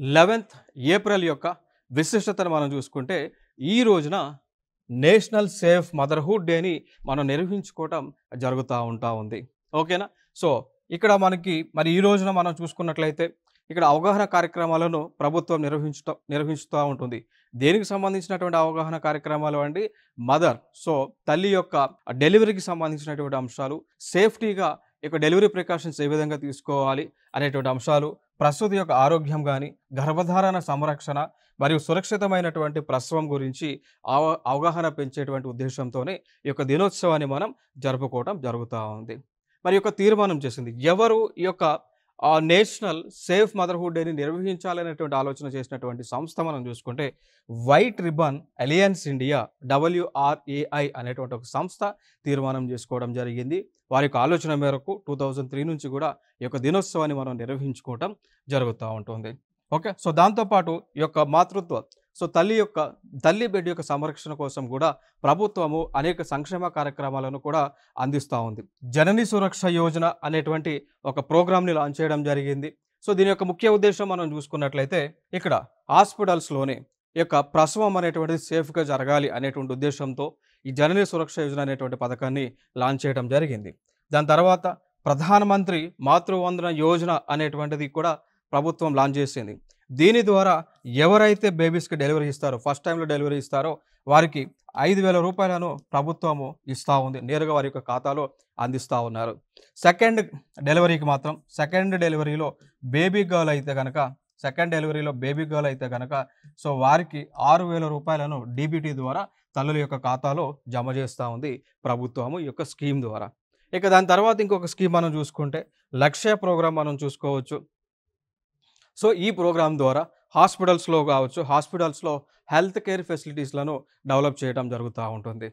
11th April యొక్క విశిష్టతను మనం చూసుకుంటే ఈ రోజున నేషనల్ సేఫ్ మదర్‌హుడ్ డేని మనం నిర్వహించుకోవటం జరుగుతా ఉంది. ఓకేనా? సో, ఇక్కడ మనకి మరి ఈ రోజున మనం చూసుకున్నట్లయితే ఇక్కడ అవగాహన కార్యక్రమాలను ప్రభుత్వం నిర్వహించుతా ఉంటుంది. దేనికి సంబంధించినటువంటి అవగాహన కార్యక్రమాలు అండి? మదర్. సో, తల్లి యొక్క డెలివరీకి సంబంధించినటువంటి అంశాలు, సేఫ్టీగా ఇక డెలివరీ ప్రికాషన్స్ ఏ విధంగా తీసుకోవాలి అనేటువంటి అంశాలు, ప్రసూతి యొక్క ఆరోగ్యం గాని, గర్భధారణ సంరక్షణ మరియు సురక్షితమైనటువంటి ప్రసవం గురించి అవగాహన పెంచేటువంటి ఉద్దేశంతోనే ఈ యొక్క దినోత్సవాన్ని మనం జరుపుకోవడం జరుగుతా ఉంది. మరి యొక్క తీర్మానం చేసింది. ఎవరు ఈ యొక్క నేషనల్ సేఫ్ మదర్‌హుడ్ డేని నిర్వహించాలనేటువంటి ఆలోచన చేసినటువంటి సంస్థ మనం చూసుకుంటే white ribbon alliance India WRAI అనేటువంటి ఒక సంస్థ తీర్మానం చేసుకోవడం జరిగింది. వారి యొక్క ఆలోచన మేరకు 2003 నుంచి కూడా ఈ యొక్క దినోత్సవాన్ని మనం నిర్వహించుకోవటం జరుగుతూ ఉంటుంది. ఓకే. సో, దాంతోపాటు ఈ యొక్క మాతృత్వ తల్లి బిడ్డ యొక్క సంరక్షణ కోసం కూడా ప్రభుత్వము అనేక సంక్షేమ కార్యక్రమాలను కూడా అందిస్తూ ఉంది. జనని సురక్ష యోజన అనేటువంటి ఒక ప్రోగ్రామ్‌ని లాంచ్ చేయడం జరిగింది. సో, దీని యొక్క ముఖ్య ఉద్దేశం మనం చూసుకున్నట్లయితే ఇక్కడ హాస్పిటల్స్‌లోనే ఈ యొక్క ప్రసవం అనేటువంటిది సేఫ్‌గా జరగాలి అనేటువంటి ఉద్దేశంతో ఈ జనని సురక్ష యోజన అనేటువంటి పథకాన్ని లాంచ్ చేయడం జరిగింది. దాని తర్వాత ప్రధానమంత్రి మాతృవందన యోజన అనేటువంటిది కూడా ప్రభుత్వం లాంచ్ చేసింది. దీని ద్వారా ఎవరైతే బేబీస్‌కి డెలివరీ ఇస్తారో, ఫస్ట్ టైంలో డెలివరీ ఇస్తారో వారికి 5,000 రూపాయలను ప్రభుత్వము ఇస్తూ ఉంది. నేరుగా వారి యొక్క ఖాతాలో అందిస్తూ ఉన్నారు. సెకండ్ డెలివరీలో బేబీ గర్ల్ అయితే గనక సో వారికి 6,000 రూపాయలను డీబీటీ ద్వారా తల్లుల యొక్క ఖాతాలో జమ చేస్తూ ఉంది ప్రభుత్వము ఈ యొక్క స్కీమ్ ద్వారా. ఇక దాని తర్వాత ఇంకొక స్కీమ్ మనం చూసుకుంటే లక్ష్య ప్రోగ్రామ్ మనం చూసుకోవచ్చు. సో, ఈ ప్రోగ్రామ్ ద్వారా హాస్పిటల్స్‌లో హెల్త్ కేర్ ఫెసిలిటీస్‌లను డెవలప్ చేయడం జరుగుతూ ఉంటుంది.